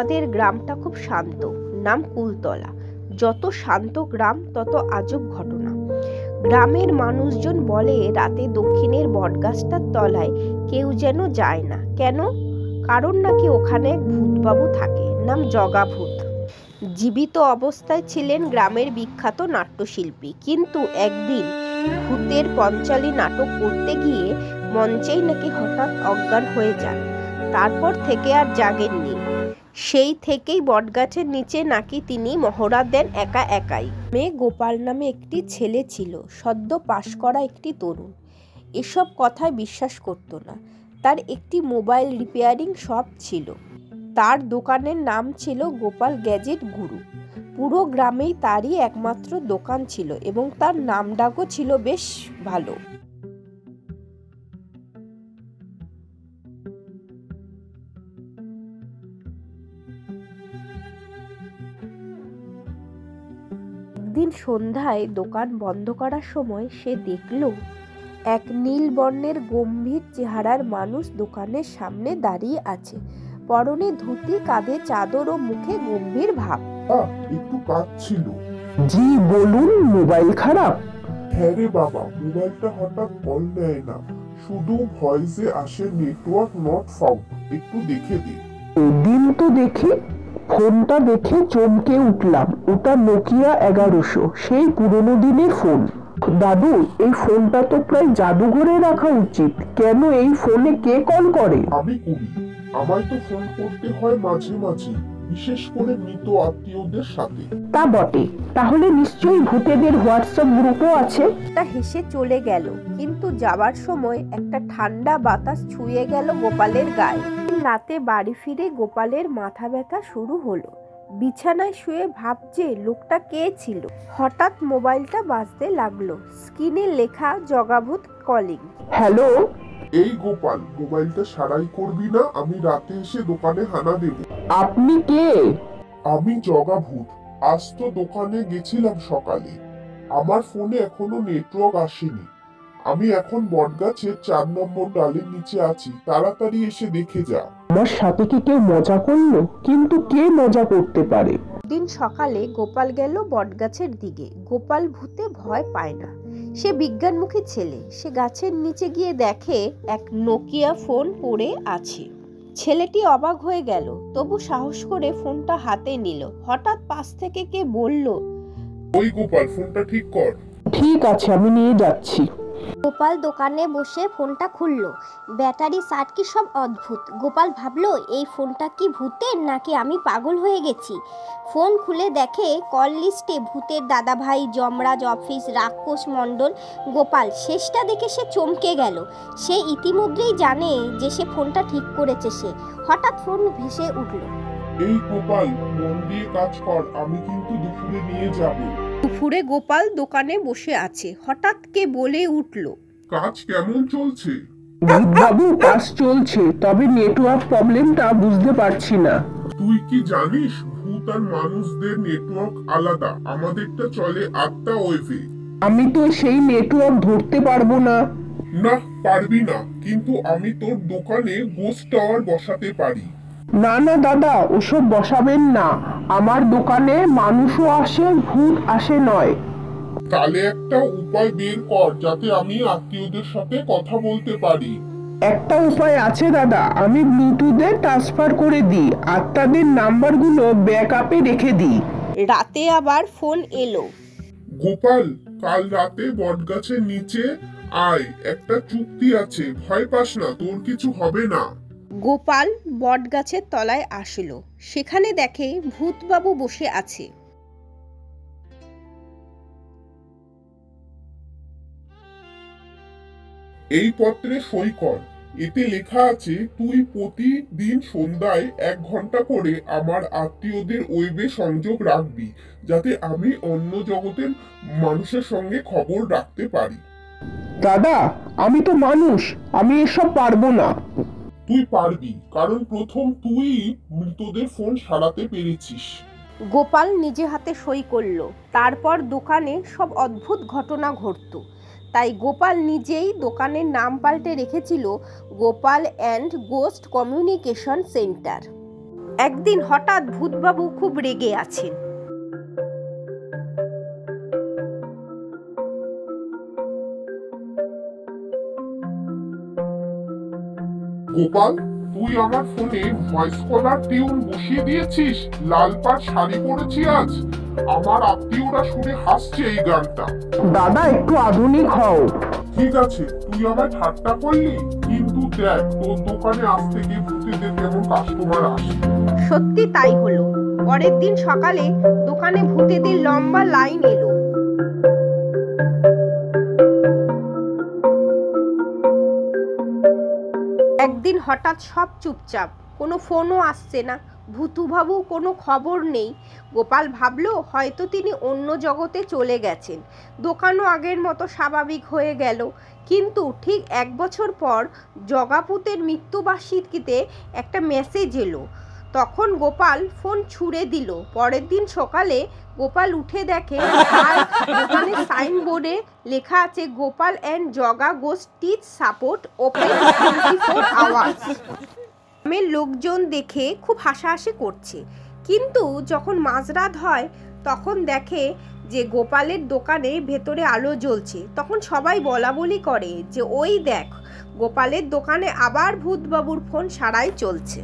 আমাদের গ্রামটা খুব শান্ত, নাম কুলতলা। যত শান্ত গ্রাম তত আজব ঘটনা। গ্রামের মানুষজন বলে রাতে দক্ষিণের বটগাছটার তলায় কেউ যেন যায় না। কেন? কারণ নাকি ওখানে এক ভূতবাবু থাকে, নাম জগা ভূত। জীবিত অবস্থায় ছিলেন গ্রামের বিখ্যাত নাট্যশিল্পী, কিন্তু একদিন ভূতের পঞ্চালি নাটক করতে গিয়ে মঞ্চেই নাকি হঠাৎ অজ্ঞান হয়ে যান। তারপর থেকে আর জাগেননি। সেই থেকেই বটগাছের নিচে নাকি তিনি মহড়া দেন একা একাই। মেয়ে গোপাল নামে একটি ছেলে ছিল, সদ্য পাশ করা একটি তরুণ। এসব কথায় বিশ্বাস করত না। তার একটি মোবাইল রিপেয়ারিং শপ ছিল। তার দোকানের নাম ছিল গোপাল গ্যাজেট গুরু। পুরো গ্রামেই তারই একমাত্র দোকান ছিল এবং তার নামডাকও ছিল বেশ ভালো। একদিন সন্ধ্যায় দোকান বন্ধ করার সময় সে দেখল এক নীল বর্ণের গম্ভীর চেহারার মানুষ দোকানের সামনে দাঁড়িয়ে আছে। পরনে ধুতি, কাঁধে চাদর ও মুখে গম্ভীর ভাব। একটু কাজ ছিল। জি বলুন, মোবাইল খারাপ? হ্যাঁ রে বাবা, মোবাইলটা হঠাৎ কল নেয় না, শুধু ভয়েসে আসে নেটওয়ার্ক নট ফাউন্ড। একটু দেখে দে। দিন তো দেখি। ফোনটা দেখে চমকে উঠলাম। ওটা নোকিয়া 1100, সেই পুরোনো দিনের ফোন। দাদু, এই ফোনটা তো প্রায় জাদুঘরে রাখা উচিত। কেন এই ফোনে কে কল করে? আমি করি। আমায় তো ফোন করতে হয় মাঝে মাঝে, বিশেষ করে মৃত আত্মীয়দের সাথে। তা বটে, তাহলে নিশ্চয়ই ভূতেদের হোয়াটসঅ্যাপ গ্রুপও আছে। তা হেসে চলে গেল, কিন্তু যাবার সময় একটা ঠান্ডা বাতাস ছুঁয়ে গেল গোপালের গায়ে। রাতে বাড়ি ফিরে গোপালের মাথা ব্যথা শুরু হলো। বিছানায় শুয়ে ভাবছে লোকটা কে ছিল। হঠাৎ মোবাইলটা বাজতে লাগলো। স্ক্রিনে লেখা জগাভূত কলিং। হ্যালো। এই গোপাল, মোবাইলটা সারাই করবি না? আমি রাতে এসে দোকানে হানা দেব। আপনি কে? আমি জগা ভূত। আজ তো দোকানে গেছিলাম সকালে। আমার ফোনে এখনো নেটওয়ার্ক আসেনি। আমি এখন বটগাছের 4 নম্বর ডালের নিচে আছি, তাড়াতাড়ি এসে দেখে যা। আমার সাথে কি কেউ মজা করলো? কিন্তু কে মজা করতে পারে? দিন সকালে গোপাল গেল বটগাছের দিকে। গোপাল ভূতে ভয় পায় না, সে বিজ্ঞানমুখী ছেলে। সে গাছের নিচে গিয়ে দেখে এক নোকিয়া ফোন পড়ে আছে। ছেলেটি অবাক হয়ে গেল, তবু সাহস করে ফোনটা হাতে নিল। হঠাৎ পাশ থেকে কে বলল, ওই গোপাল, ফোনটা ঠিক কর। ঠিক আছে, আমি নিয়ে যাচ্ছি। গোপাল দোকানে বসে ফোনটা খুলল। ব্যাটারি সার্কিট সব অদ্ভুত। গোপাল ভাবলো, এই ফোনটা কি ভূতের, নাকি আমি পাগল হয়ে গেছি। ফোন খুলে দেখে কল লিস্টে ভূতের দাদাভাই, যমরাজ অফিস, রাক্ষস মণ্ডল। গোপাল শেষটা দেখে সে চমকে গেল। সে ইতিমধ্যেই জানে যে সে ফোনটা ঠিক করেছে। সে হঠাৎ ফোন ভেসে উঠল। এই গোপাল, মন দিয়ে কাজ কর, আমি কিন্তু দুপুরে নিয়ে যাব। দুপুরে গোপাল দোকানে বসে আছে। হঠাৎ কে বলে উঠল, কাজ কেমন চলছে? বাবু, কাজ চলছে, তবে নেটওয়ার্ক প্রবলেমটা বুঝতে পারছি না। তুই কি জানিস, ভূত আর মানুষদের নেটওয়ার্ক আলাদা। আমাদেরটা চলে 8টা ওয়েভে। আমি তো সেই নেটওয়ার্ক ধরতে পারবো না। না, পারবি না, কিন্তু আমি তোর দোকানে গোস্ট টাওয়ার বসাতে পারি। না না দাদা, ওসব বসাবেন না। আমার দোকানে মানুষও আসে, ভূত আসে নয়। তাহলে একটা উপায় বের কর, যাতে আমি আত্মীয়দের সাথে কথা বলতে পারি। একটা উপায় আছে দাদা, আমি ব্লুটুথে ট্রান্সফার করে দিই, আত্মাদের নাম্বারগুলো ব্যাকআপে রেখে দিই। রাতে আবার ফোন এলো। গোপাল, কাল রাতে বটগাছের নিচে আয়, একটা চুক্তি আছে। ভয় পাস না, তোর কিছু হবে না। গোপাল বটগাছের তলায় আসলো। সেখানে দেখে ভূতবাবু বসে আছে। এই পত্রে সই কর। এতে লেখা আছে তুই প্রতিদিন সন্ধ্যায় 1 ঘন্টা করে আমার আত্মীয়দের ওয়েবে সংযোগ রাখবি, যাতে আমি অন্য জগতের মানুষের সঙ্গে খবর রাখতে পারি। দাদা, আমি তো মানুষ, আমি এসব পারবো না। তুই পারবি, কারণ প্রথম তুই মৃতদের ফোন সারাতে পেরেছিস। গোপাল নিজে হাতে সই করলো। তারপর দোকানে সব অদ্ভুত ঘটনা ঘটতো। তাই গোপাল নিজেই দোকানের নাম পাল্টে রেখেছিল Gopal and ghost communication centre. একদিন হঠাৎ ভূতবাবু খুব রেগে আছেন। গোপাল, তুই আমার ফোনে ভয়েস কলার টিউন বসিয়ে দিয়েছিস? লাল পাড় শাড়ি পরেছি আজ, আমার আত্মীয়রা শুনে হাসছে এই গানটা। দাদা একটু আধুনিক হও। ঠিক আছে, তুই আমায় ঠাট্টা করলি, কিন্তু দেখ তোর দোকানে আজ থেকে ভূতেদের কেমন কাস্টমার আসে। সত্যি তাই হলো। পরের দিন সকালে দোকানে ভূতেদের লম্বা লাইন এলো। একদিন হঠাৎ সব চুপচাপ, কোনো ফোনও আসছে না। ভূতুবাবু কোনো খবর নেই। গোপাল ভাবলো হয়তো তিনি অন্য জগতে চলে গেছেন। দোকানও আগের মতো স্বাভাবিক হয়ে গেল। কিন্তু ঠিক 1 বছর পর জগাপুতের মৃত্যুবার্ষিকীতে একটা মেসেজ এলো। তখন গোপাল ফোন ছুঁড়ে দিল। পরের দিন সকালে গোপাল উঠে দেখে আর দোকানের সাইনবোর্ডে লেখা আছে গোপাল অ্যান্ড জগা ghost teach support open 24 hours. গ্রামের লোকজন দেখে খুব হাসাহাসি করছে। কিন্তু যখন মাঝরাত হয় তখন দেখে যে গোপালের দোকানে ভেতরে আলো জ্বলছে। তখন সবাই বলাবলি করে যে ওই দেখ, গোপালের দোকানে আবার ভূতবাবুর ফোন সারাই চলছে।